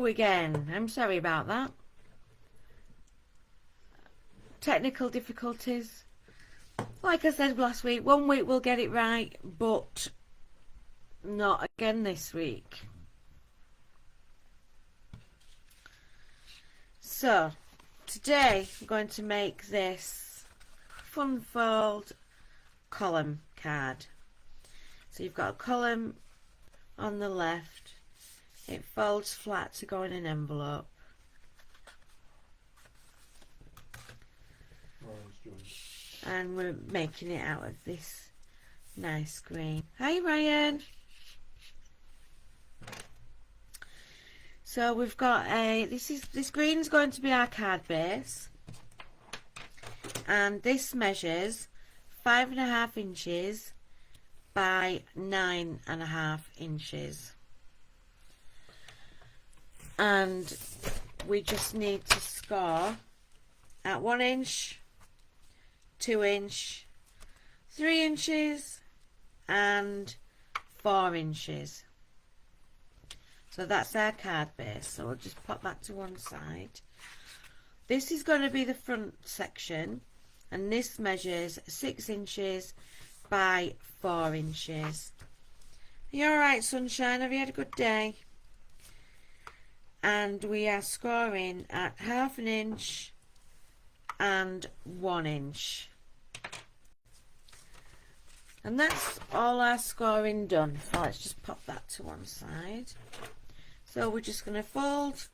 go again. I'm sorry about that. Technical difficulties. Like I said last week, one week we'll get it right, but not again this week. So, today I'm going to make this fun fold column card. So you've got a column on the left. It folds flat to go in an envelope. And we're making it out of this nice green. Hi Ryan! So we've got this green is going to be our card base, and this measures 5.5 inches by 9.5 inches, and we just need to score at 1 inch, 2 inch, 3 inches and 4 inches. So that's our card base. So we'll just pop that to one side. This is going to be the front section, and this measures 6 inches by 4 inches. Are you alright, sunshine? Have you had a good day? And we are scoring at 1/2 inch and 1 inch. And that's all our scoring done. So let's just pop that to one side. So we're just going to fold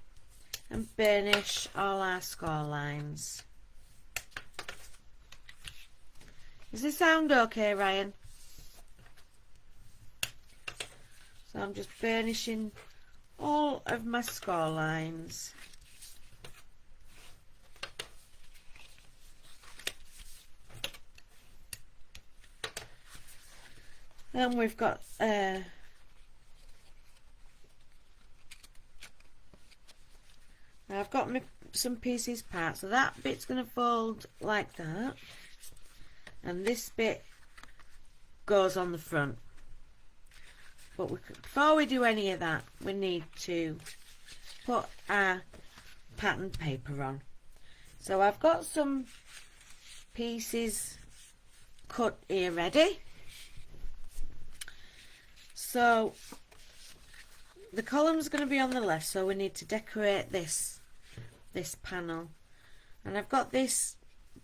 and burnish all our score lines. Does this sound okay, Ryan? So I'm just burnishing all of my score lines. And we've got I've got some pieces apart, so that bit's going to fold like that, and this bit goes on the front. But before we do any of that, we need to put our pattern paper on. So I've got some pieces cut here ready. So the column's going to be on the left, so we need to decorate this panel, and I've got this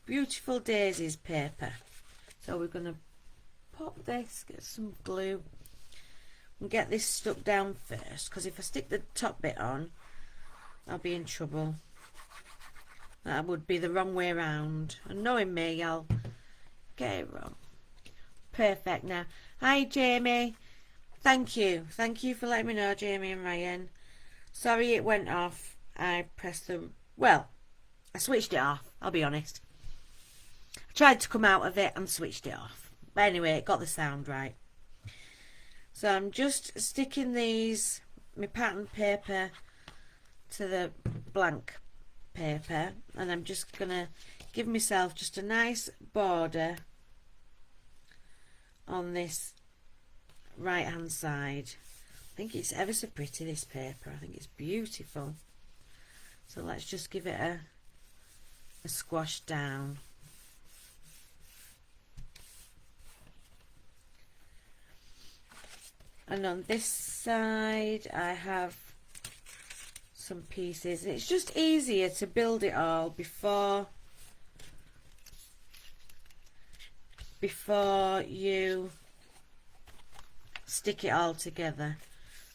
beautiful daisies paper, so we're going to pop this, get some glue and get this stuck down first, because if I stick the top bit on I'll be in trouble. That would be the wrong way around, and knowing me, I'll get it wrong. Perfect. Now, hi Jamie, thank you for letting me know, Jamie and Ryan. Sorry it went off. I pressed I switched it off, I'll be honest. I tried to come out of it and switched it off, but anyway, it got the sound right. So I'm just sticking my pattern paper to the blank paper, and I'm just gonna give myself just a nice border on this right hand side. I think it's ever so pretty, this paper. I think it's beautiful. So let's just give it a squash down. And on this side I have some pieces. It's just easier to build it all before you stick it all together.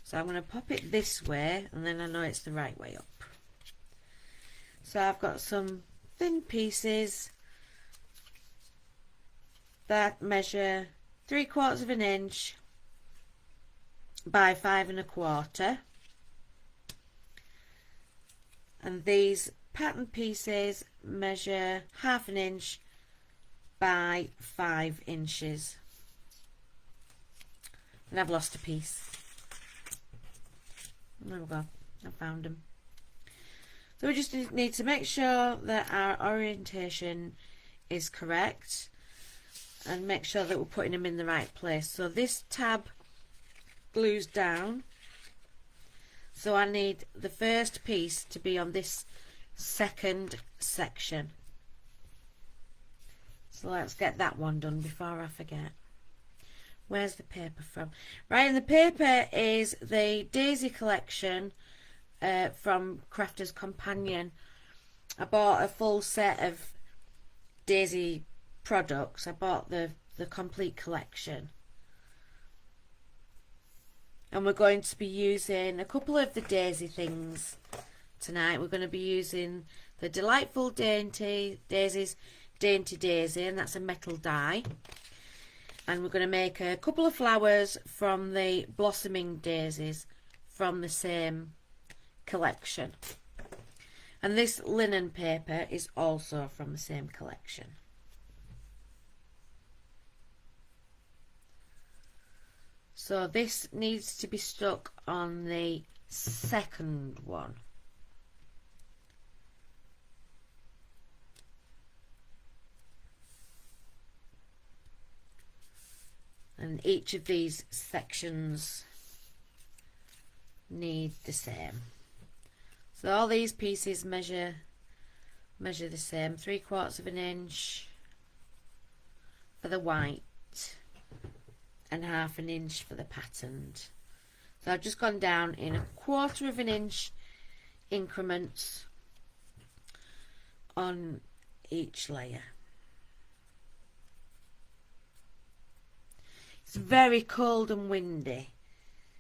So I'm going to pop it this way, and then I know it's the right way up. So I've got some thin pieces that measure 3/4 of an inch by 5 1/4, and these pattern pieces measure 1/2 inch by 5 inches. And I've lost a piece. There we go, I found them. So we just need to make sure that our orientation is correct and make sure that we're putting them in the right place. So this tab glues down. So I need the first piece to be on this second section. So let's get that one done before I forget. Where's the paper from? Right, and the paper is the Daisy collection from Crafter's Companion. I bought a full set of Daisy products. I bought the complete collection. And we're going to be using a couple of the Daisy things tonight. We're going to be using the Delightful Daisy's Dainty Daisy, and that's a metal die. And we're going to make a couple of flowers from the Blossoming Daisies from the same collection. And this linen paper is also from the same collection. So this needs to be stuck on the second one. And each of these sections need the same. So all these pieces measure the same, 3/4 of an inch for the white and 1/2 an inch for the patterned. So I've just gone down in 1/4 of an inch increments on each layer. It's very cold and windy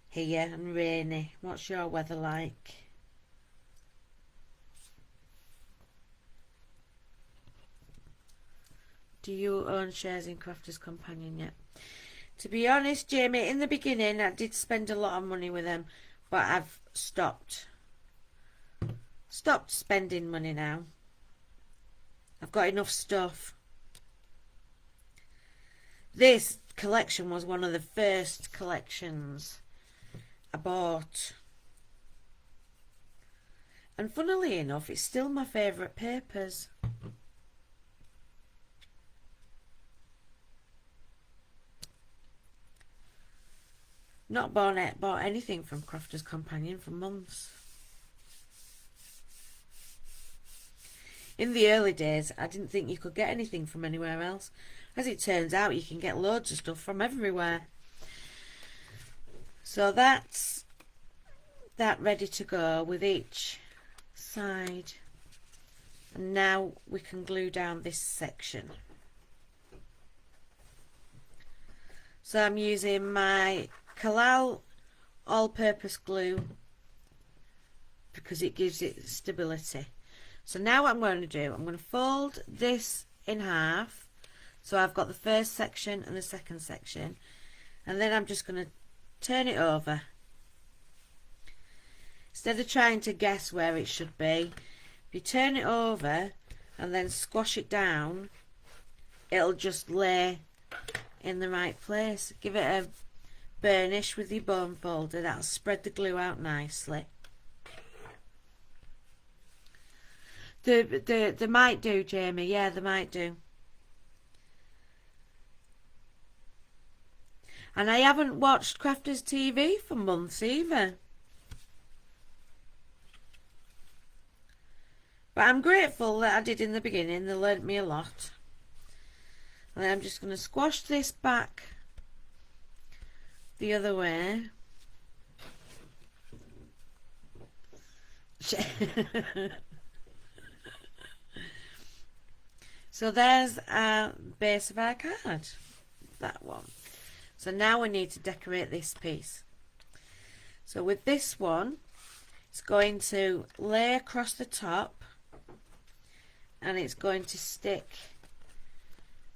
here and rainy. What's your weather like? Do you own shares in Crafter's Companion yet? To be honest, Jamie, in the beginning I did spend a lot of money with them, but I've stopped spending money now. I've got enough stuff. This collection was one of the first collections I bought. And funnily enough, it's still my favourite papers. Not bought anything from Crafter's Companion for months. In the early days, I didn't think you could get anything from anywhere else. As it turns out, you can get loads of stuff from everywhere. So that's that ready to go with each side. And now we can glue down this section. So I'm using my Collall all-purpose glue because it gives it stability. So now what I'm going to do, I'm going to fold this in half. So I've got the first section and the second section. And then I'm just going to turn it over. Instead of trying to guess where it should be, if you turn it over and then squash it down, it'll just lay in the right place. Give it a burnish with your bone folder. That'll spread the glue out nicely. They might do, Jamie. Yeah, they might do. And I haven't watched Crafters TV for months either. But I'm grateful that I did in the beginning. They learnt me a lot. And then I'm just going to squash this back the other way. So there's our base of our card. That one. So now we need to decorate this piece. So with this one, it's going to lay across the top and it's going to stick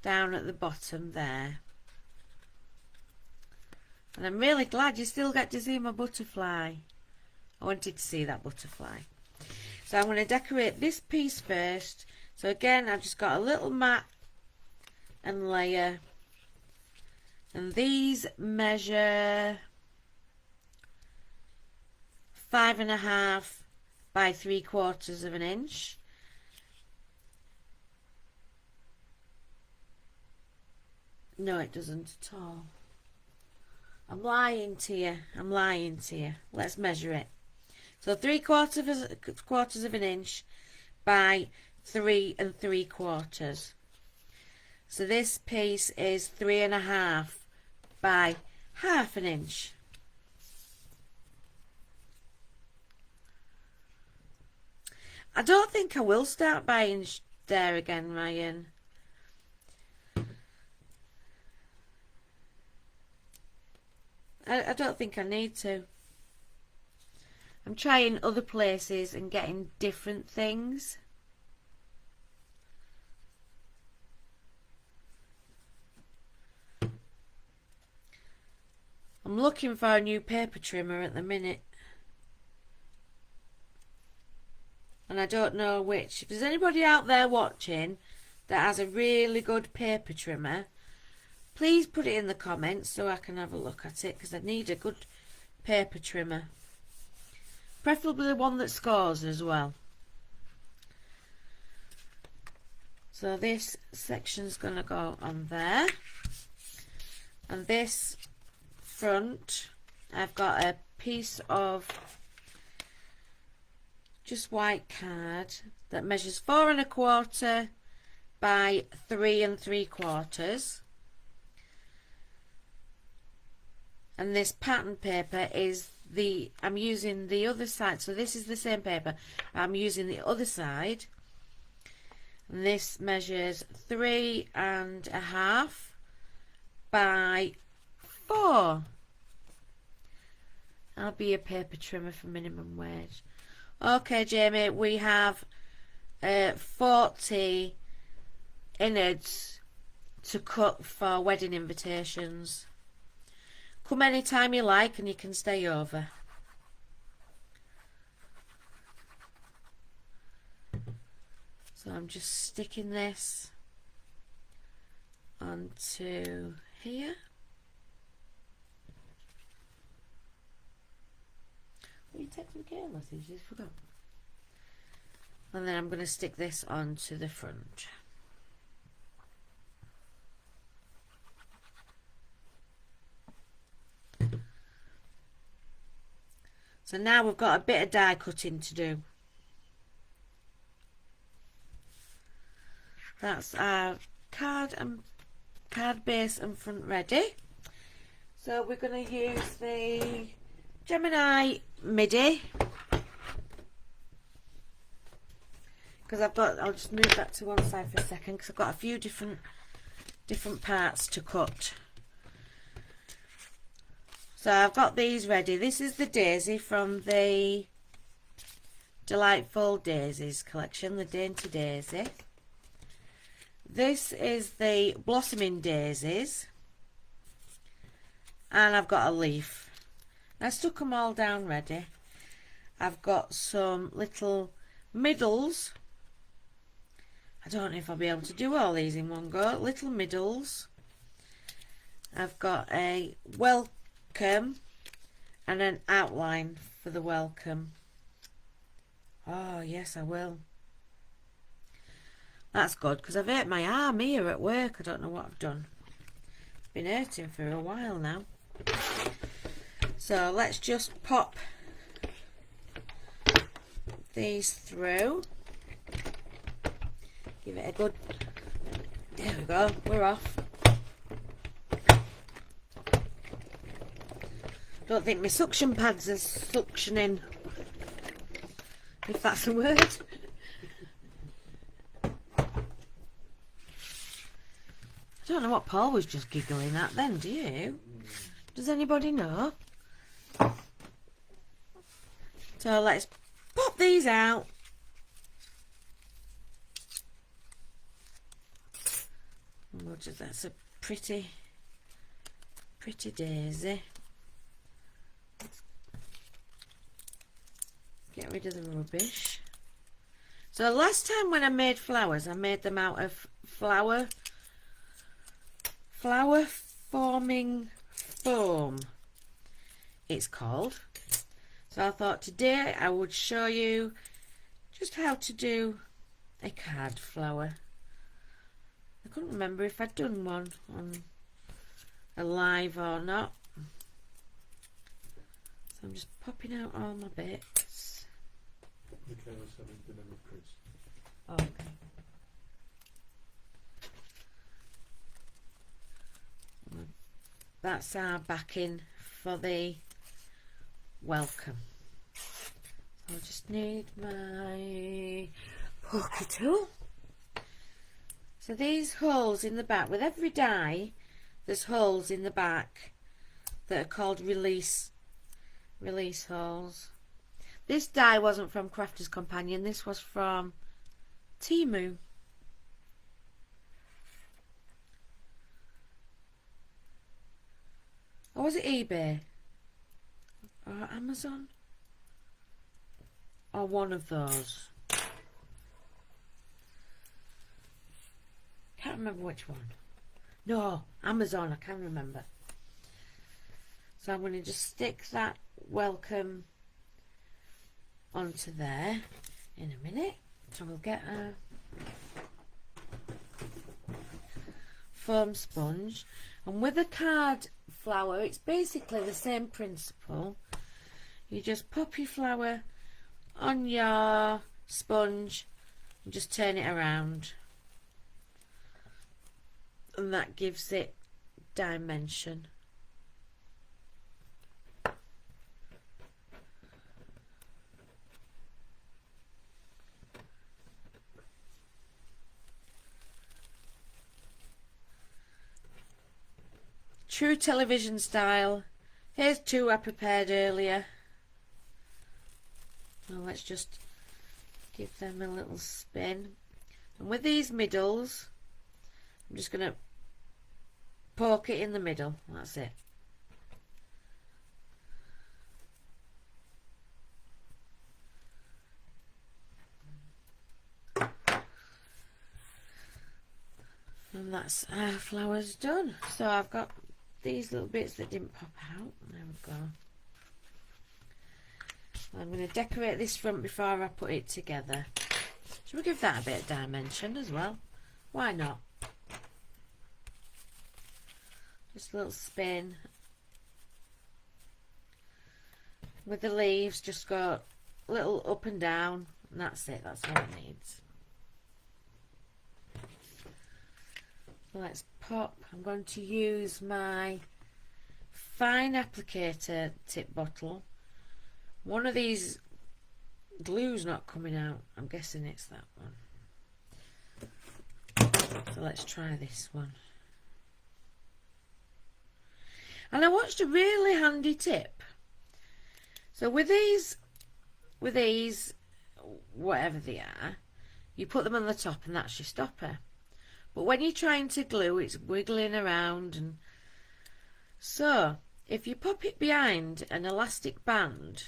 down at the bottom there. And I'm really glad you still get to see my butterfly. I wanted to see that butterfly. So I'm going to decorate this piece first. So again, I've just got a little mat and layer. And these measure 5.5 by 3/4 of an inch. No, it doesn't at all. I'm lying to you. Let's measure it. So 3/4 of an inch by 3 3/4. So this piece is 3.5 by 1/2 an inch. I don't think I will start buying there again, Ryan. I don't think I need to. I'm trying other places and getting different things. I'm looking for a new paper trimmer at the minute. And I don't know which. If there's anybody out there watching that has a really good paper trimmer, please put it in the comments so I can have a look at it, because I need a good paper trimmer. Preferably one that scores as well. So this section's going to go on there. And this front, I've got a piece of just white card that measures 4 1/4 by 3 3/4. And this pattern paper is I'm using the other side, so this is the same paper, I'm using the other side, and this measures 3 1/2 by 4. I'll be a paper trimmer for minimum wage. Okay, Jamie, we have 40 innards to cut for wedding invitations. Come anytime you like and you can stay over. So I'm just sticking this onto here. Will you text me care message? I forgot. And then I'm going to stick this onto the front. So now we've got a bit of die cutting to do. That's our card base and front ready. So we're going to use the Gemini MIDI, because I'll just move that to one side for a second, because I've got a few different parts to cut. So I've got these ready. This is the daisy from the Delightful Daisies collection, the Dainty Daisy. This is the Blossoming Daisies, and I've got a leaf. I stuck them all down ready. I've got some little middles. I don't know if I'll be able to do all these in one go. Little middles. I've got a welcome and an outline for the welcome. Oh yes, I will. That's good, because I've hurt my arm here at work. I don't know what I've done. It's been hurting for a while now. So let's just pop these through. Give it a good... There we go, we're off. Don't think my suction pads are suctioning, if that's a word. I don't know what Paul was just giggling at then, do you? Does anybody know? So let's pop these out. That's a pretty daisy. Get rid of the rubbish. So last time when I made flowers, I made them out of flower forming foam, it's called. So I thought today I would show you just how to do a card flower. I couldn't remember if I'd done one on a live or not. So I'm just popping out all my bits. Michaela's having dinner with Chris. Oh, okay. That's our backing for the welcome. So I just need my poker tool. So these holes in the back, with every die, there's holes in the back that are called release holes. This die wasn't from Crafter's Companion, this was from Temu. Or was it eBay? Or Amazon? Or one of those? Can't remember which one. No, Amazon, I can remember. So I'm going to just stick that welcome onto there in a minute. So we'll get a foam sponge. And with a card flower, it's basically the same principle. You just pop your flower on your sponge and just turn it around. And that gives it dimension. True television style. Here's two I prepared earlier. Now let's just give them a little spin. And with these middles, I'm just going to poke it in the middle. That's it. And that's our flowers done. So I've got these little bits that didn't pop out. There we go. I'm going to decorate this front before I put it together. Should we give that a bit of dimension as well? Why not? Just a little spin. With the leaves, just go a little up and down, and that's it. That's all it needs. So let's pop. I'm going to use my fine applicator tip bottle. One of these glue's not coming out. I'm guessing it's that one. So let's try this one. And I watched a really handy tip. So with these, whatever they are, you put them on the top and that's your stopper. But when you're trying to glue, it's wiggling around. And so if you pop it behind an elastic band,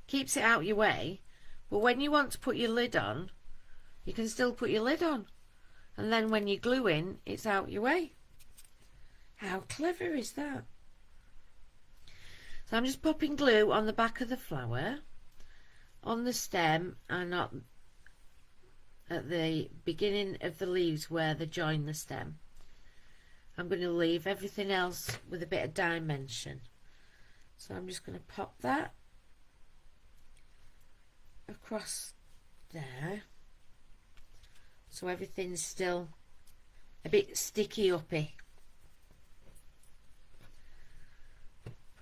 keeps it out your way, but when you want to put your lid on, you can still put your lid on. And then when you're gluing, it's out your way. How clever is that? So I'm just popping glue on the back of the flower, on the stem, and not at the beginning of the leaves where they join the stem. I'm going to leave everything else with a bit of dimension. So I'm just going to pop that across there, so everything's still a bit sticky uppy.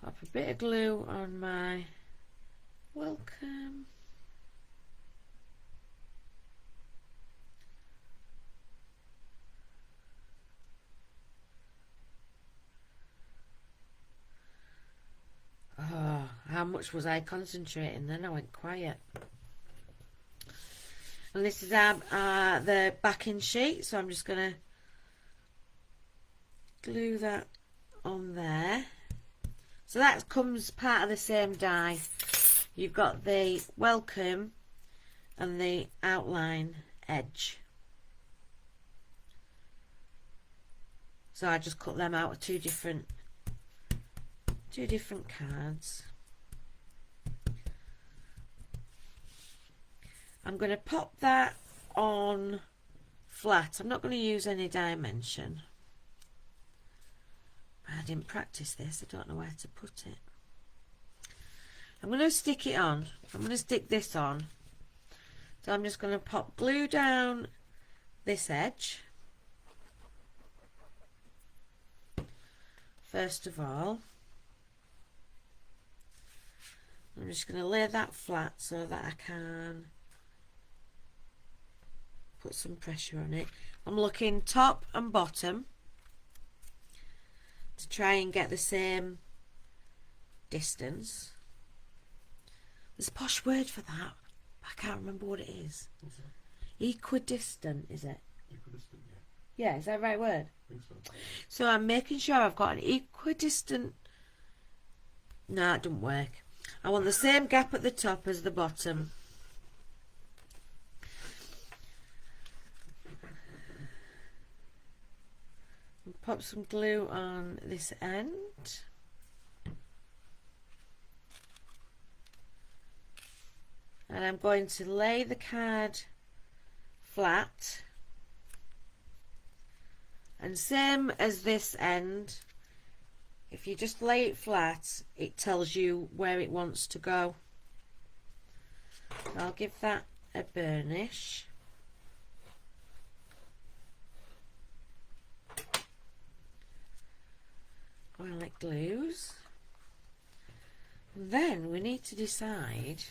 Pop a bit of glue on my welcome. Oh, how much was I concentrating then? I went quiet. And this is our the backing sheet, so I'm just going to glue that on there. So that comes part of the same die. You've got the welcome and the outline edge. So I just cut them out of two different cards. I'm going to pop that on flat. I'm not going to use any dimension. I didn't practice this. I don't know where to put it. I'm going to stick it on. I'm going to stick this on. So I'm just going to pop glue down this edge. First of all, I'm just going to lay that flat so that I can put some pressure on it. I'm looking top and bottom to try and get the same distance. There's a posh word for that. I can't remember what it is. What's that? Equidistant, is it? Equidistant, yeah. Yeah, is that the right word? I think so. So I'm making sure I've got an equidistant. No, it doesn't work. I want the same gap at the top as the bottom. Pop some glue on this end. And I'm going to lay the card flat. And same as this end, if you just lay it flat, it tells you where it wants to go. So I'll give that a burnish. While it glues. And then we need to decide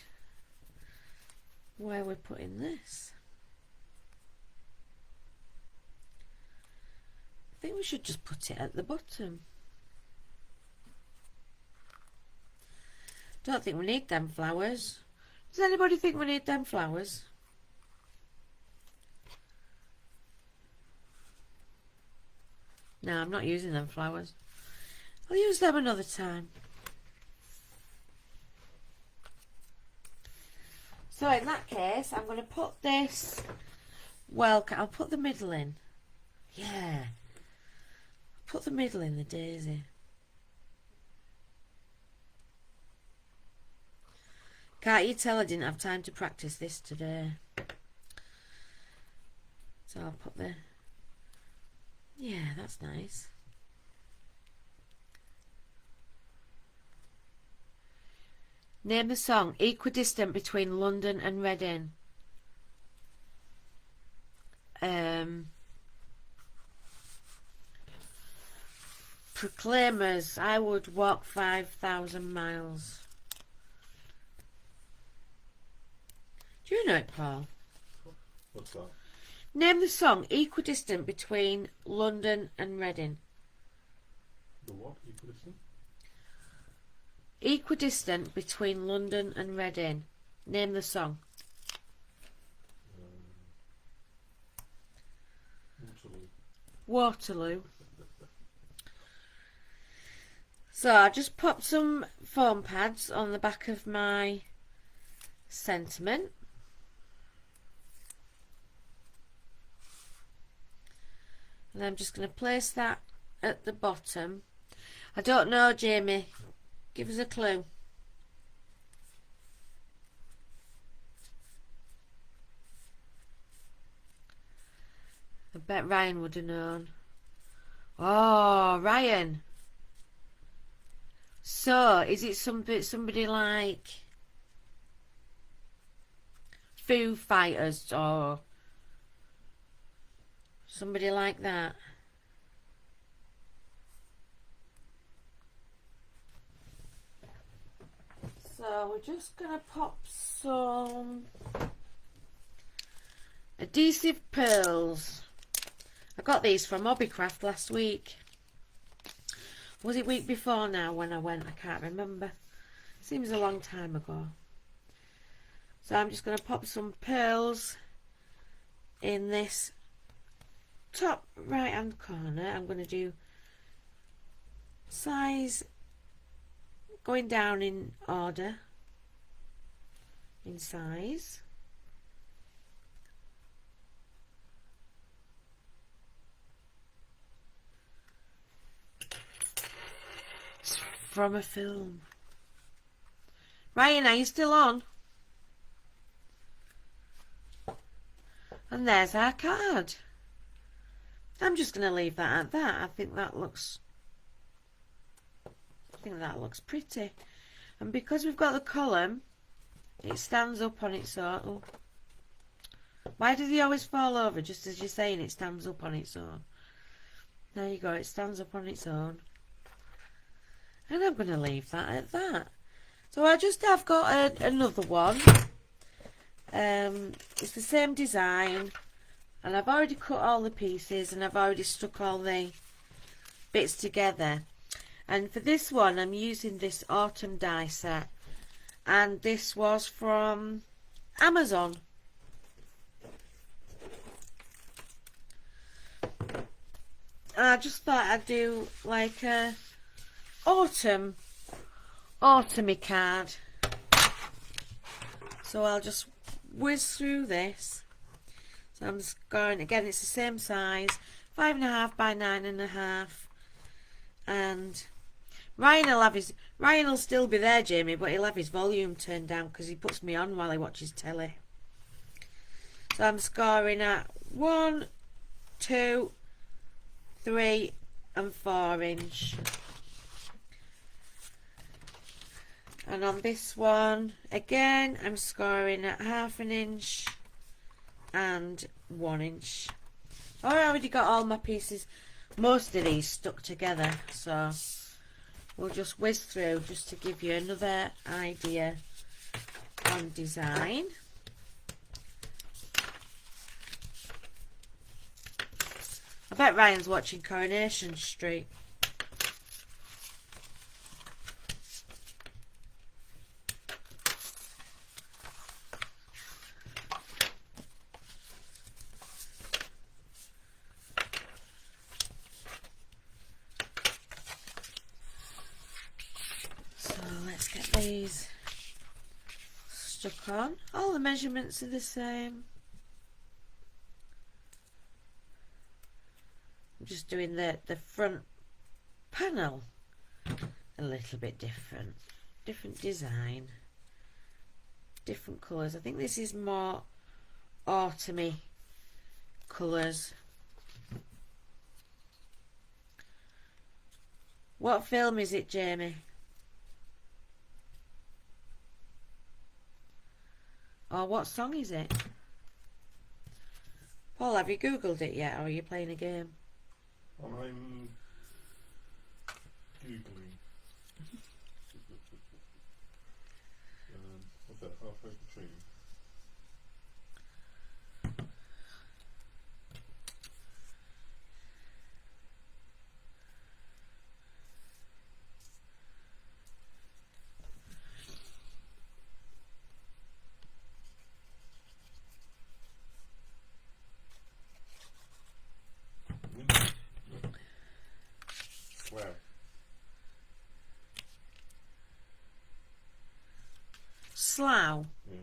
where we're putting this. I think we should just put it at the bottom. Don't think we need them flowers. Does anybody think we need them flowers? No, I'm not using them flowers. I'll use them another time. So in that case, I'm going to put this, well, I'll put the middle in. Yeah. Put the middle in the daisy. Can't you tell I didn't have time to practice this today? So I'll put the, yeah, that's nice. Name the song equidistant between London and Reading. Proclaimers, I would walk 5,000 miles. Do you know it, Paul? What's that? Name the song equidistant between London and Reading. The what? Equidistant? Equidistant between London and Reading. Name the song. Waterloo. Waterloo. So I just popped some foam pads on the back of my sentiment. And I'm just going to place that at the bottom. I don't know, Jamie. Give us a clue. I bet Ryan would have known. Oh, Ryan. So, is it somebody like Foo Fighters or somebody like that? So we're just going to pop some adhesive pearls. I got these from Hobbycraft last week. Was it week before now when I went? I can't remember. Seems a long time ago. So I'm just going to pop some pearls in this top right hand corner. I'm going to do size going down in order in size. It's from a film. Ryan, are you still on? And there's our card. I'm just going to leave that at that. I think that looks pretty. And because we've got the column, it stands up on its own. Oh. Why does he always fall over just as you're saying it stands up on its own? There you go, it stands up on its own. And I'm going to leave that at that. So I've got another one. It's the same design. And I've already cut all the pieces and I've already stuck all the bits together. And for this one I'm using this autumn die set. And this was from Amazon. And I just thought I'd do like a autumny card. So I'll just whiz through this. So I'm just going, again it's the same size, 5.5 by 9.5. And Ryan will still be there, Jamie, but he'll have his volume turned down because he puts me on while he watches telly. So I'm scoring at 1, 2, 3 and 4 inch. And on this one again I'm scoring at 1/2 inch and 1 inch. I already got all my pieces, most of these stuck together, so we'll just whiz through just to give you another idea on design. I bet Ryan's watching Coronation Street. So let's get these stuck on. All the measurements are the same. I'm just doing the front panel a little bit different. Different design. Different colours. I think this is more autumny colours. What film is it, Jamie? Or what song is it? Paul, have you googled it yet, or are you playing a game? I'm googling. What's that? Halfway between. Wow. Slough. Yeah.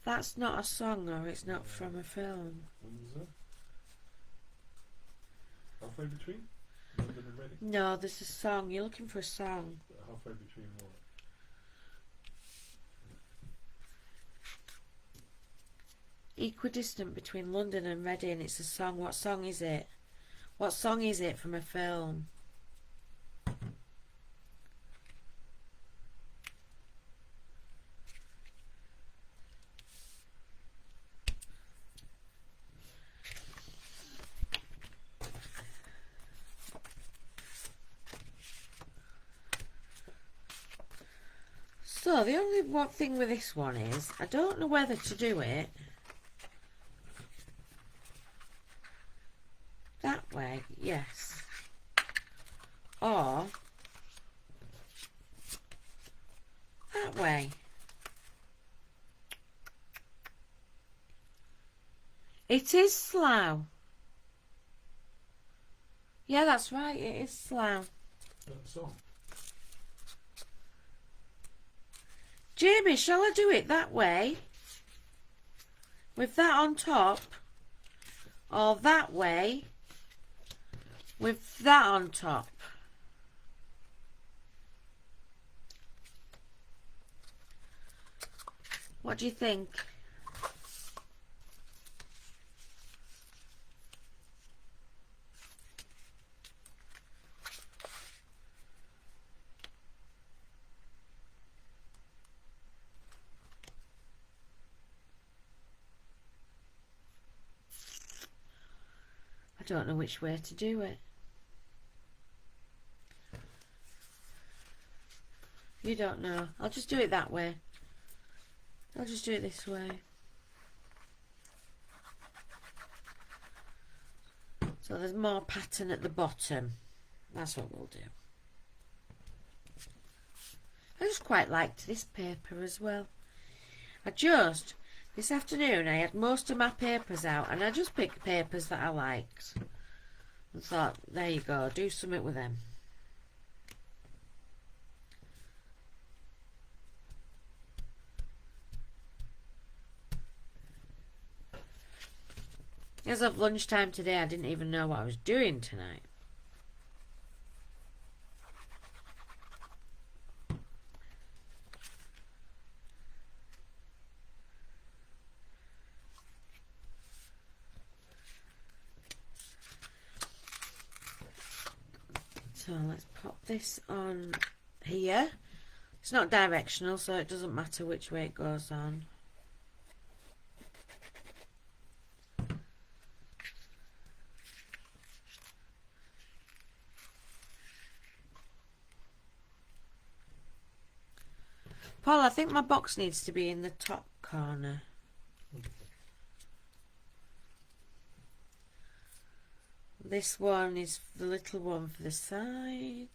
That's not a song, or it's not from a film. When was that? Halfway between? London and Reading? No, there's a song. You're looking for a song. Halfway between what? Equidistant between London and Reading. It's a song. What song is it? What song is it from a film? So the only one thing with this one is I don't know whether to do it that way, yes, or that way. It is Slough. Yeah, that's right, it is Slough. That song. Jamie, shall I do it that way? With that on top? Or that way? With that on top? What do you think? don't know which way to do it. You don't know. I'll just do it that way. I'll just do it this way. So there's more pattern at the bottom. That's what we'll do. I just quite liked this paper as well. This afternoon I had most of my papers out and I just picked papers that I liked. And thought, there you go, do something with them. As of lunchtime today, I didn't even know what I was doing tonight. So let's pop this on here. It's not directional, so it doesn't matter which way it goes on. Paul, I think my box needs to be in the top corner. This one is the little one for the side.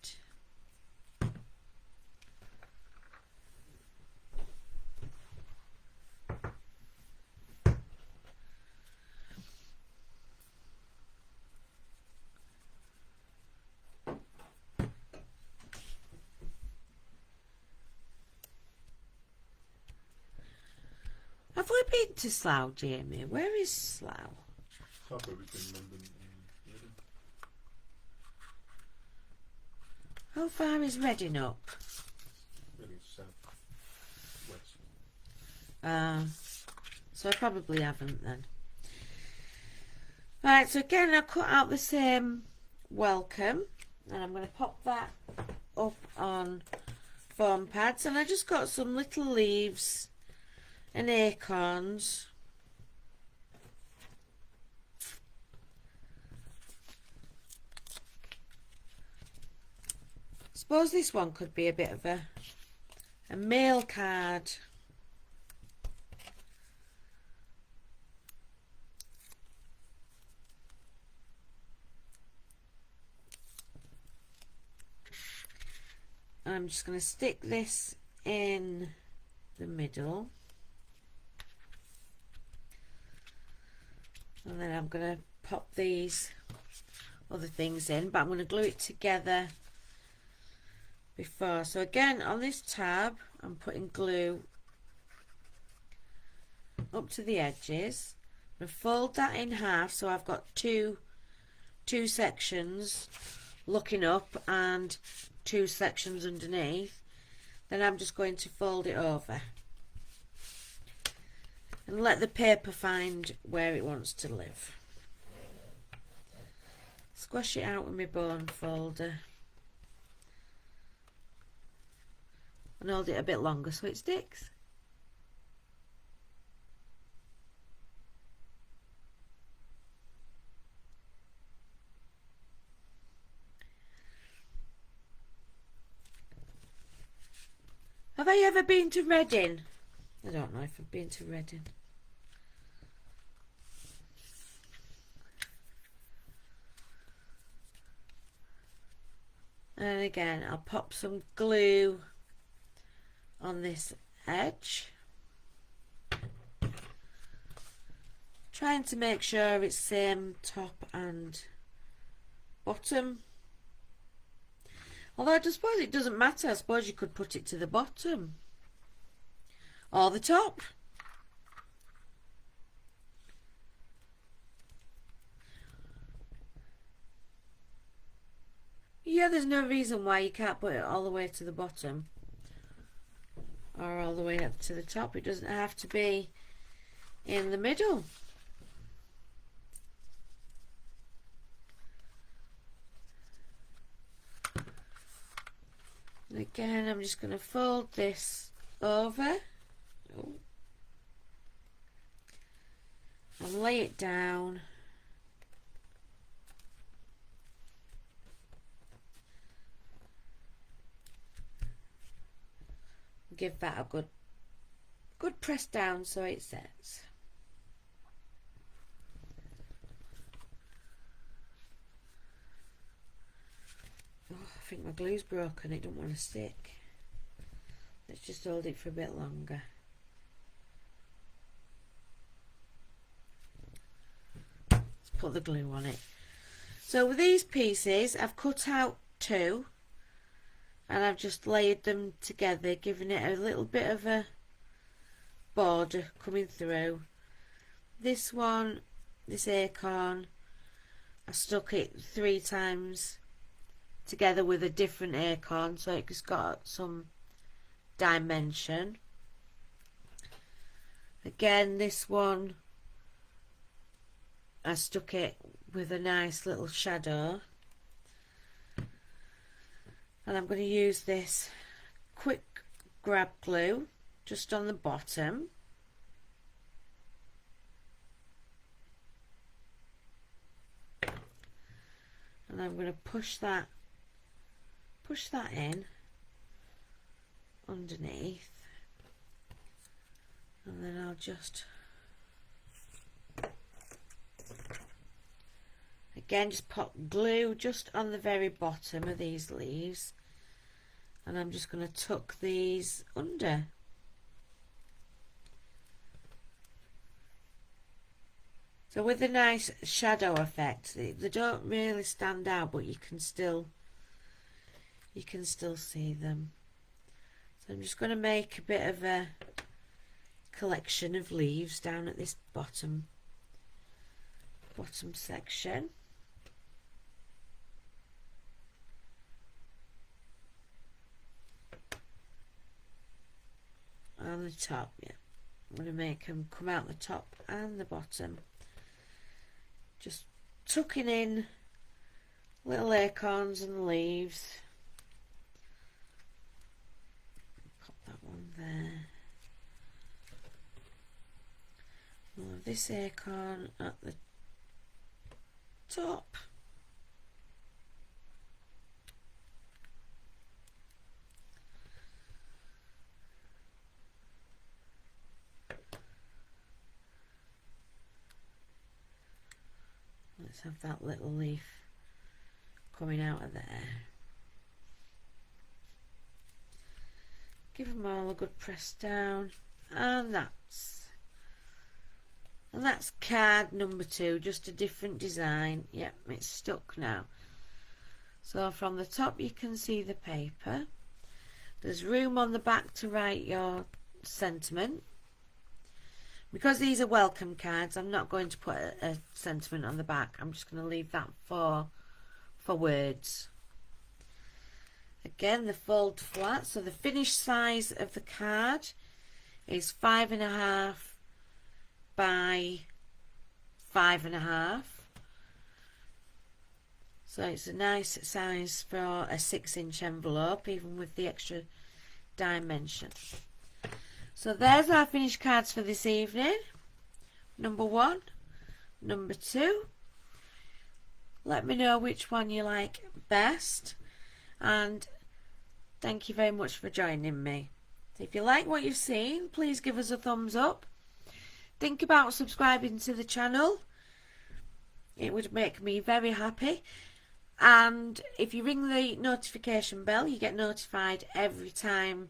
Have we been to Slough, Jamie? Where is Slough? Halfway between London and Reading. How far is Reading up? Reading south west. So I probably haven't then. Right, so again I'll cut out the same welcome and I'm going to pop that up on foam pads, and I just got some little leaves and acorns. Suppose this one could be a bit of a mail card. I'm just going to stick this in the middle. And then I'm going to pop these other things in, but I'm going to glue it together before. So again, on this tab, I'm putting glue up to the edges. I'm going to fold that in half so I've got two sections looking up and two sections underneath. Then I'm just going to fold it over and let the paper find where it wants to live. Squash it out with my bone folder and hold it a bit longer so it sticks. Have I ever been to Reading? I don't know if I've been to Reading. And again, I'll pop some glue on this edge. Trying to make sure it's same top and bottom. Although I suppose it doesn't matter. I suppose you could put it to the bottom or the top. Yeah, there's no reason why you can't put it all the way to the bottom or all the way up to the top. It doesn't have to be in the middle. And again, I'm just going to fold this over and lay it down. give that a good press down so it sets. Oh, I think my glue's broken, it don't want to stick. Let's just hold it for a bit longer. Let's put the glue on it. So with these pieces, I've cut out two and I've just layered them together, giving it a little bit of a border coming through. This one, this acorn, I stuck it 3 times together with a different acorn so it's got some dimension. Again, this one I stuck it with a nice little shadow, and I'm going to use this quick grab glue just on the bottom. And I'm going to push that in underneath, and then I'll just again just pop glue just on the very bottom of these leaves, and I'm just going to tuck these under. So with a nice shadow effect, they don't really stand out, but you can still see them. So I'm just going to make a bit of a collection of leaves down at this bottom section. On the top, yeah. I'm going to make them come out the top and the bottom. Just tucking in little acorns and leaves. Pop that one there. More of this acorn at the top. Let's have that little leaf coming out of there. Give them all a good press down, and that's card number 2, just a different design. Yep, it's stuck now. So from the top you can see the paper. There's room on the back to write your sentiment. Because these are welcome cards, I'm not going to put a sentiment on the back. I'm just going to leave that for words. Again, the fold flat. So the finished size of the card is 5.5 by 5.5. So it's a nice size for a 6-inch envelope, even with the extra dimension. So there's our finished cards for this evening. Number 1, number 2. Let me know which one you like best, and thank you very much for joining me. So if you like what you've seen, please give us a thumbs up. Think about subscribing to the channel. It would make me very happy. And if you ring the notification bell, you get notified every time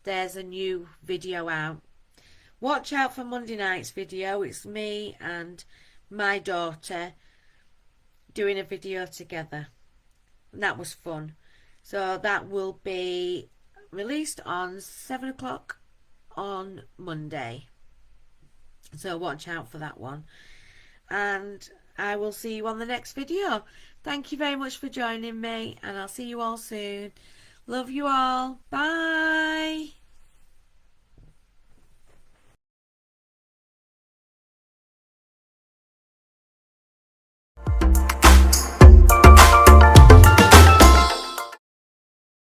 there's a new video out. Watch out for Monday night's video. It's me and my daughter doing a video together, and that was fun. So that will be released on 7 o'clock on Monday, so watch out for that one, and I will see you on the next video. Thank you very much for joining me, and I'll see you all soon. Love you all. Bye.